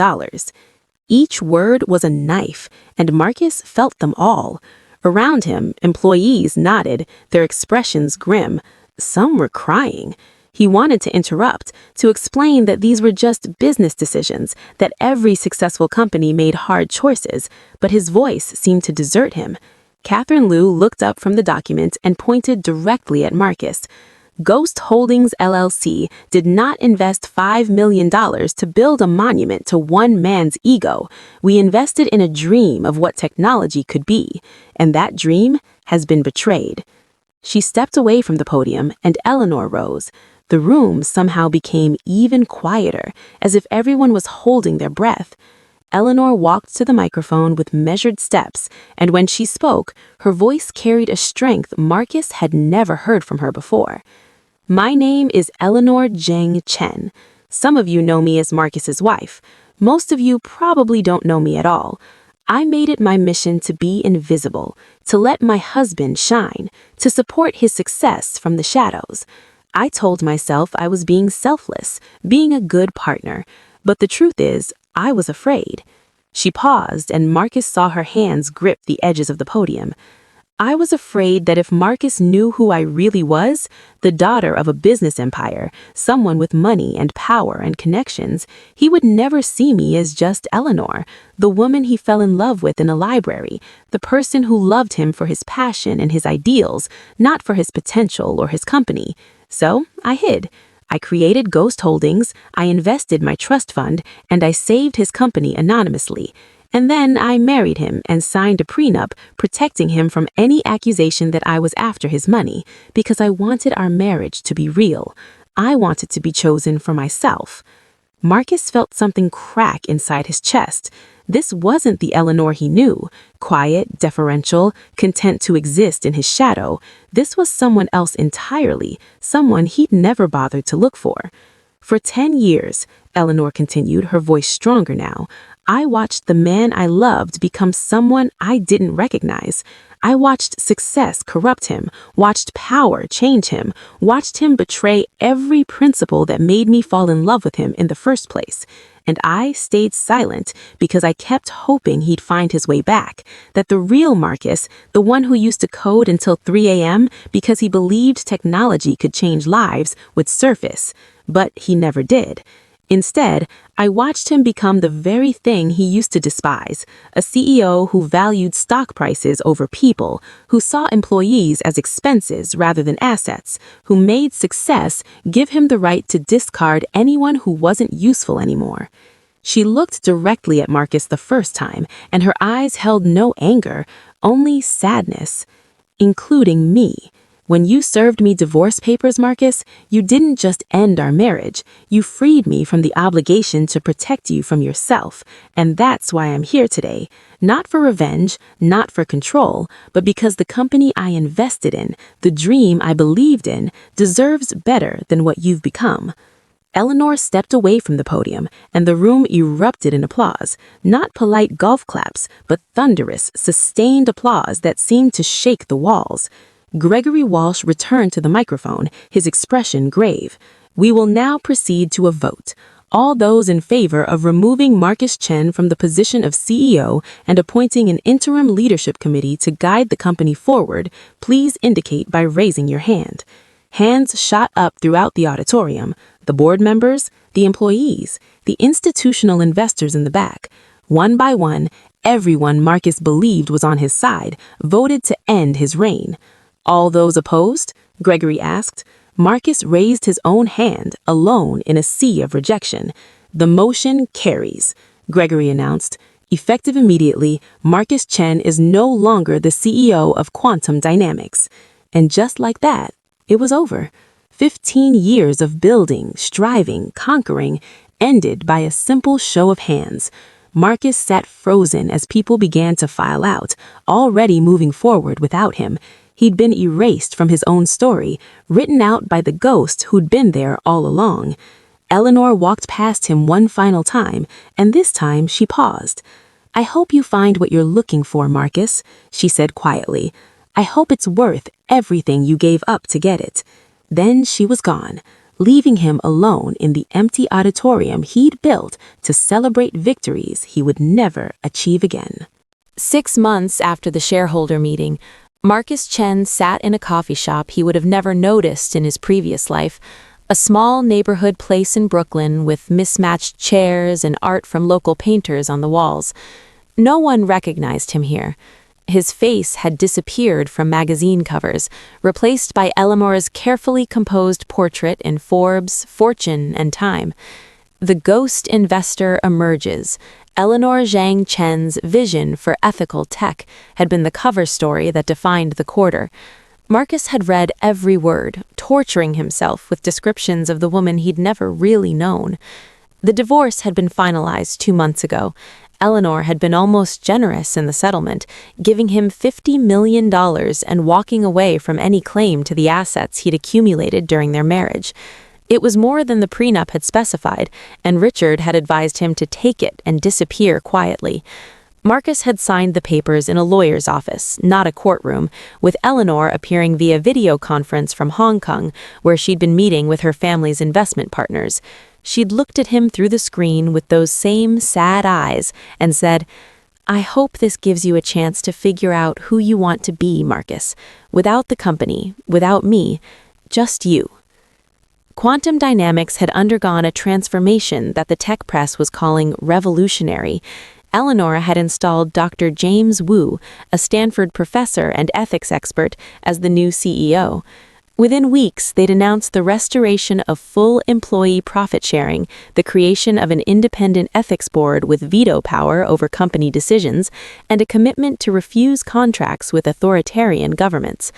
Each word was a knife, and Marcus felt them all. Around him, employees nodded, their expressions grim. Some were crying. He wanted to interrupt, to explain that these were just business decisions, that every successful company made hard choices, but his voice seemed to desert him. Catherine Liu looked up from the document and pointed directly at Marcus. Ghost Holdings LLC did not invest $5 million to build a monument to one man's ego. We invested in a dream of what technology could be, and that dream has been betrayed. She stepped away from the podium, and Eleanor rose. The room somehow became even quieter, as if everyone was holding their breath. Eleanor walked to the microphone with measured steps, and when she spoke, her voice carried a strength Marcus had never heard from her before. My name is Eleanor Zheng Chen. Some of you know me as Marcus's wife. Most of you probably don't know me at all. I made it my mission to be invisible, to let my husband shine, to support his success from the shadows. I told myself I was being selfless, being a good partner, but the truth is, I was afraid. She paused, and Marcus saw her hands grip the edges of the podium. I was afraid that if Marcus knew who I really was, the daughter of a business empire, someone with money and power and connections, he would never see me as just Eleanor, the woman he fell in love with in a library, the person who loved him for his passion and his ideals, not for his potential or his company. So I hid. I created Ghost Holdings, I invested my trust fund, and I saved his company anonymously. And then I married him and signed a prenup protecting him from any accusation that I was after his money, because I wanted our marriage to be real. I wanted to be chosen for myself. Marcus felt something crack inside his chest. This wasn't the Eleanor he knew, quiet, deferential, content to exist in his shadow. This was someone else entirely, someone he'd never bothered to look for. For 10 years, Eleanor continued, her voice stronger now, I watched the man I loved become someone I didn't recognize. I watched success corrupt him, watched power change him, watched him betray every principle that made me fall in love with him in the first place. And I stayed silent because I kept hoping he'd find his way back, that the real Marcus, the one who used to code until 3 a.m. because he believed technology could change lives, would surface. But he never did. Instead, I watched him become the very thing he used to despise, a CEO who valued stock prices over people, who saw employees as expenses rather than assets, who made success give him the right to discard anyone who wasn't useful anymore. She looked directly at Marcus the first time, and her eyes held no anger, only sadness. Including me. When you served me divorce papers, Marcus, you didn't just end our marriage. You freed me from the obligation to protect you from yourself. And that's why I'm here today. Not for revenge, not for control, but because the company I invested in, the dream I believed in, deserves better than what you've become." Eleanor stepped away from the podium, and the room erupted in applause. Not polite golf claps, but thunderous, sustained applause that seemed to shake the walls. Gregory Walsh returned to the microphone, his expression grave. "We will now proceed to a vote. All those in favor of removing Marcus Chen from the position of CEO and appointing an interim leadership committee to guide the company forward, please indicate by raising your hand." Hands shot up throughout the auditorium. The board members, the employees, the institutional investors in the back. One by one, everyone Marcus believed was on his side voted to end his reign. "All those opposed?" Gregory asked. Marcus raised his own hand, alone in a sea of rejection. "The motion carries," Gregory announced. Effective immediately, Marcus Chen is no longer the CEO of Quantum Dynamics. And just like that, it was over. 15 years of building, striving, conquering, ended by a simple show of hands. Marcus sat frozen as people began to file out, already moving forward without him. He'd been erased from his own story, written out by the ghost who'd been there all along. Eleanor walked past him one final time, and this time she paused. "I hope you find what you're looking for, Marcus," she said quietly. "I hope it's worth everything you gave up to get it." Then she was gone, leaving him alone in the empty auditorium he'd built to celebrate victories he would never achieve again. 6 months after the shareholder meeting, Marcus Chen sat in a coffee shop he would have never noticed in his previous life, a small neighborhood place in Brooklyn with mismatched chairs and art from local painters on the walls. No one recognized him here. His face had disappeared from magazine covers, replaced by Eleanor's carefully composed portrait in Forbes, Fortune, and Time. The ghost investor emerges. Eleanor Zhang Chen's vision for ethical tech had been the cover story that defined the quarter. Marcus had read every word, torturing himself with descriptions of the woman he'd never really known. The divorce had been finalized 2 months ago. Eleanor had been almost generous in the settlement, giving him $50 million and walking away from any claim to the assets he'd accumulated during their marriage. It was more than the prenup had specified, and Richard had advised him to take it and disappear quietly. Marcus had signed the papers in a lawyer's office, not a courtroom, with Eleanor appearing via video conference from Hong Kong, where she'd been meeting with her family's investment partners. She'd looked at him through the screen with those same sad eyes and said, "I hope this gives you a chance to figure out who you want to be, Marcus. Without the company, without me, just you." Quantum Dynamics had undergone a transformation that the tech press was calling revolutionary. Eleanor had installed Dr. James Wu, a Stanford professor and ethics expert, as the new CEO. Within weeks, they'd announced the restoration of full employee profit sharing, the creation of an independent ethics board with veto power over company decisions, and a commitment to refuse contracts with authoritarian governments.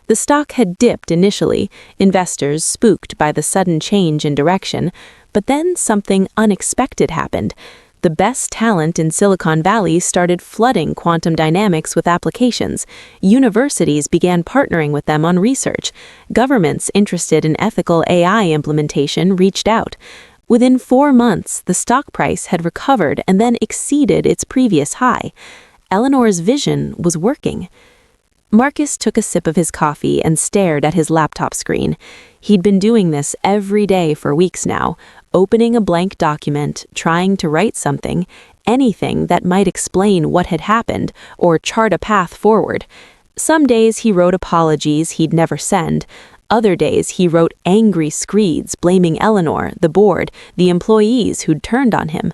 The stock had dipped initially, investors spooked by the sudden change in direction, but then something unexpected happened. The best talent in Silicon Valley started flooding Quantum Dynamics with applications. Universities began partnering with them on research. Governments interested in ethical AI implementation reached out. Within 4 months, the stock price had recovered and then exceeded its previous high. Eleanor's vision was working. Marcus took a sip of his coffee and stared at his laptop screen. He'd been doing this every day for weeks now, opening a blank document, trying to write something, anything that might explain what had happened or chart a path forward. Some days he wrote apologies he'd never send. Other days he wrote angry screeds blaming Eleanor, the board, the employees who'd turned on him.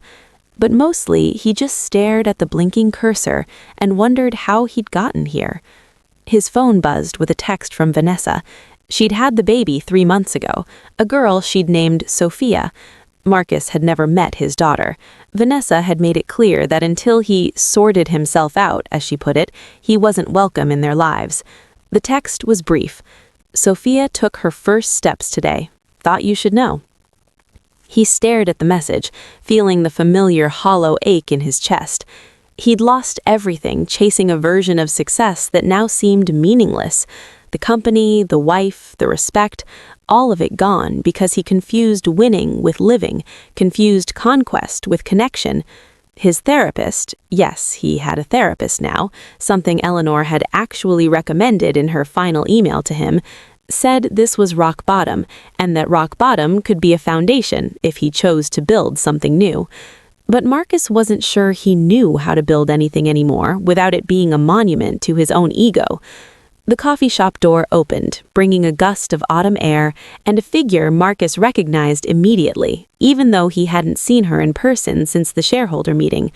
But mostly he just stared at the blinking cursor and wondered how he'd gotten here. His phone buzzed with a text from Vanessa. She'd had the baby 3 months ago, a girl she'd named Sophia. Marcus had never met his daughter. Vanessa had made it clear that until he sorted himself out, as she put it, he wasn't welcome in their lives. The text was brief. Sophia took her first steps today. Thought you should know. He stared at the message, feeling the familiar hollow ache in his chest. He'd lost everything chasing a version of success that now seemed meaningless. The company, the wife, the respect, all of it gone because he confused winning with living, confused conquest with connection. His therapist, yes, he had a therapist now, something Eleanor had actually recommended in her final email to him, said this was rock bottom, and that rock bottom could be a foundation if he chose to build something new. But Marcus wasn't sure he knew how to build anything anymore without it being a monument to his own ego. The coffee shop door opened, bringing a gust of autumn air and a figure Marcus recognized immediately, even though he hadn't seen her in person since the shareholder meeting.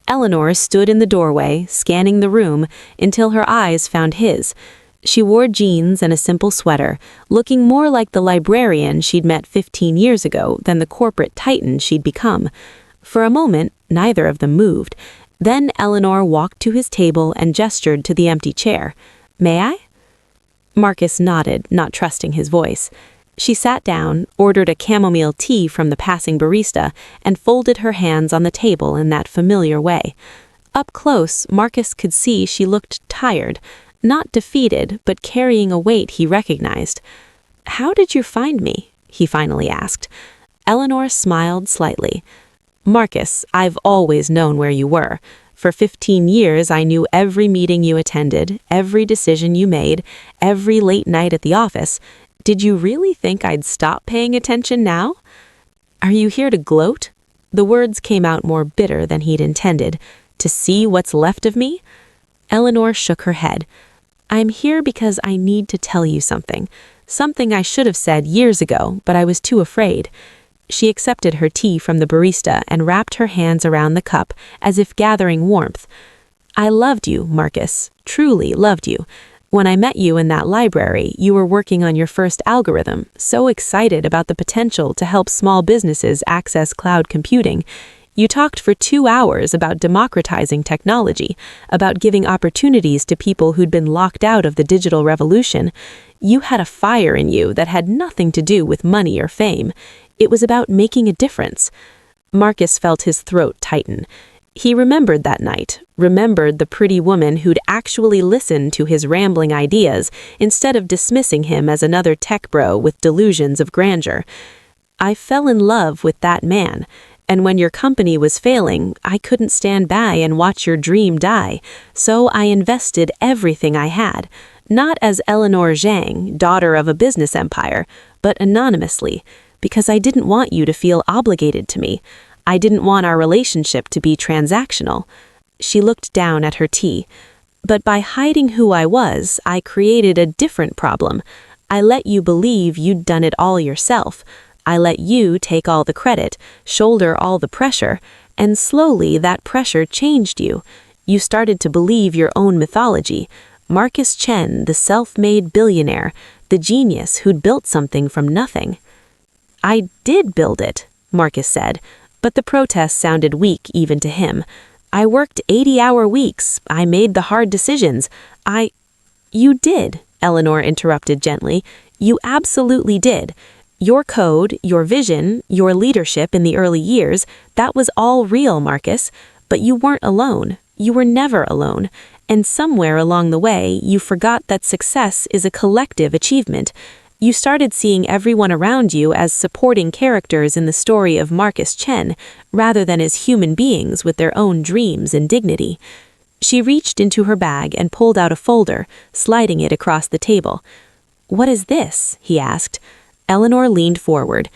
Eleanor stood in the doorway, scanning the room, until her eyes found his. She wore jeans and a simple sweater, looking more like the librarian she'd met 15 years ago than the corporate titan she'd become. For a moment, neither of them moved. Then Eleanor walked to his table and gestured to the empty chair. "May I?" Marcus nodded, not trusting his voice. She sat down, ordered a chamomile tea from the passing barista, and folded her hands on the table in that familiar way. Up close, Marcus could see she looked tired, not defeated, but carrying a weight he recognized. "How did you find me?" he finally asked. Eleanor smiled slightly. "Marcus, I've always known where you were. For 15 years, I knew every meeting you attended, every decision you made, every late night at the office. Did you really think I'd stop paying attention now?" "Are you here to gloat?" The words came out more bitter than he'd intended. "To see what's left of me?" Eleanor shook her head. "I'm here because I need to tell you something. Something I should have said years ago, but I was too afraid." She accepted her tea from the barista and wrapped her hands around the cup as if gathering warmth. "I loved you, Marcus, truly loved you. When I met you in that library, you were working on your first algorithm, so excited about the potential to help small businesses access cloud computing. You talked for 2 hours about democratizing technology, about giving opportunities to people who'd been locked out of the digital revolution. You had a fire in you that had nothing to do with money or fame. It was about making a difference." Marcus felt his throat tighten. He remembered that night, remembered the pretty woman who'd actually listened to his rambling ideas instead of dismissing him as another tech bro with delusions of grandeur. "I fell in love with that man. And when your company was failing, I couldn't stand by and watch your dream die, so I invested everything I had, not as Eleanor Zhang, daughter of a business empire, but anonymously, because I didn't want you to feel obligated to me. I didn't want our relationship to be transactional." She looked down at her tea. "But by hiding who I was, I created a different problem. I let you believe you'd done it all yourself. I let you take all the credit, shoulder all the pressure, and slowly that pressure changed you. You started to believe your own mythology. Marcus Chen, the self-made billionaire, the genius who'd built something from nothing." "I did build it," Marcus said, but the protest sounded weak even to him. "I worked 80-hour weeks. I made the hard decisions. You did," Eleanor interrupted gently. "You absolutely did. Your code, your vision, your leadership in the early years, that was all real, Marcus. But you weren't alone. You were never alone. And somewhere along the way, you forgot that success is a collective achievement. You started seeing everyone around you as supporting characters in the story of Marcus Chen, rather than as human beings with their own dreams and dignity." She reached into her bag and pulled out a folder, sliding it across the table. "What is this?" he asked. Eleanor leaned forward.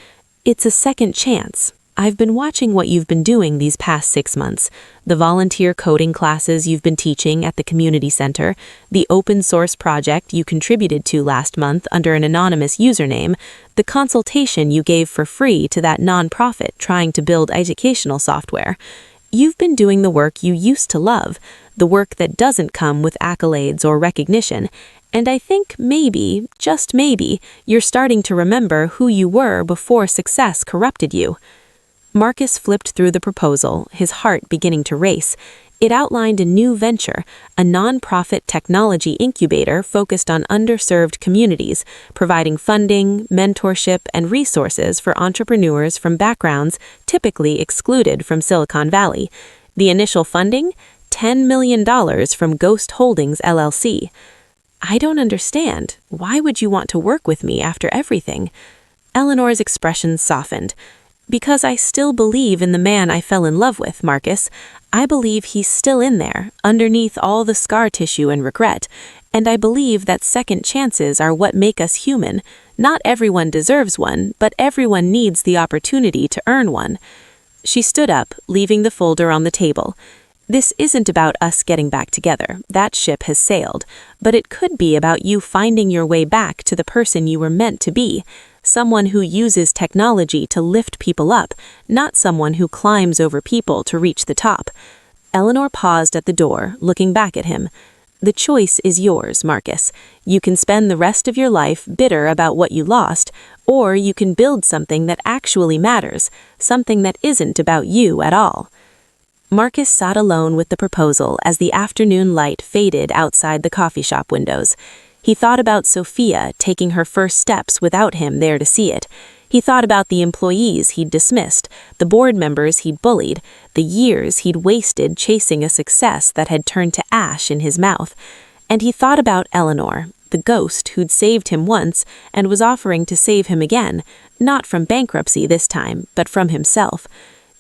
"It's a second chance. I've been watching what you've been doing these past 6 months. The volunteer coding classes you've been teaching at the community center, the open source project you contributed to last month under an anonymous username, the consultation you gave for free to that nonprofit trying to build educational software. You've been doing the work you used to love, the work that doesn't come with accolades or recognition. And I think maybe, just maybe, you're starting to remember who you were before success corrupted you." Marcus flipped through the proposal, his heart beginning to race. It outlined a new venture, a nonprofit technology incubator focused on underserved communities, providing funding, mentorship, and resources for entrepreneurs from backgrounds typically excluded from Silicon Valley. The initial funding? $10 million from Ghost Holdings LLC. I don't understand. Why would you want to work with me after everything? Eleanor's expression softened. Because I still believe in the man I fell in love with, Marcus. I believe he's still in there, underneath all the scar tissue and regret, and I believe that second chances are what make us human. Not everyone deserves one, but everyone needs the opportunity to earn one. She stood up, leaving the folder on the table. This isn't about us getting back together. That ship has sailed. But it could be about you finding your way back to the person you were meant to be. Someone who uses technology to lift people up, not someone who climbs over people to reach the top. Eleanor paused at the door, looking back at him. The choice is yours, Marcus. You can spend the rest of your life bitter about what you lost, or you can build something that actually matters, something that isn't about you at all. Marcus sat alone with the proposal as the afternoon light faded outside the coffee shop windows. He thought about Sophia taking her first steps without him there to see it. He thought about the employees he'd dismissed, the board members he'd bullied, the years he'd wasted chasing a success that had turned to ash in his mouth. And he thought about Eleanor, the ghost who'd saved him once and was offering to save him again, not from bankruptcy this time, but from himself.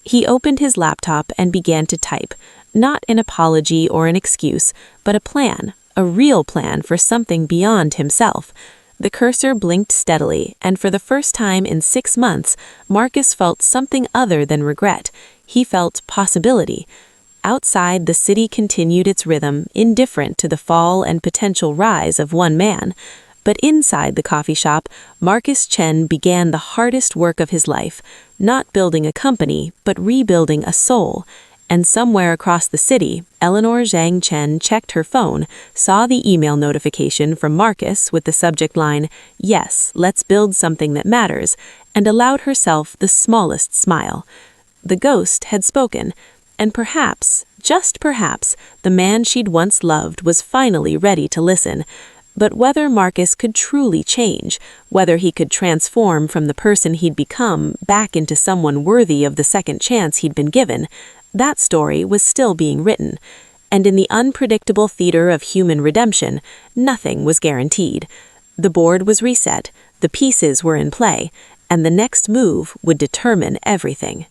He opened his laptop and began to type, not an apology or an excuse, but a plan. A real plan for something beyond himself. The cursor blinked steadily, and for the first time in 6 months, Marcus felt something other than regret. He felt possibility. Outside, the city continued its rhythm, indifferent to the fall and potential rise of one man. But inside the coffee shop, Marcus Chen began the hardest work of his life, not building a company, but rebuilding a soul. And somewhere across the city, Eleanor Zhang Chen checked her phone, saw the email notification from Marcus with the subject line, "Yes, let's build something that matters," and allowed herself the smallest smile. The ghost had spoken, and perhaps, just perhaps, the man she'd once loved was finally ready to listen. But whether Marcus could truly change, whether he could transform from the person he'd become back into someone worthy of the second chance he'd been given, that story was still being written, and in the unpredictable theater of human redemption, nothing was guaranteed. The board was reset, the pieces were in play, and the next move would determine everything.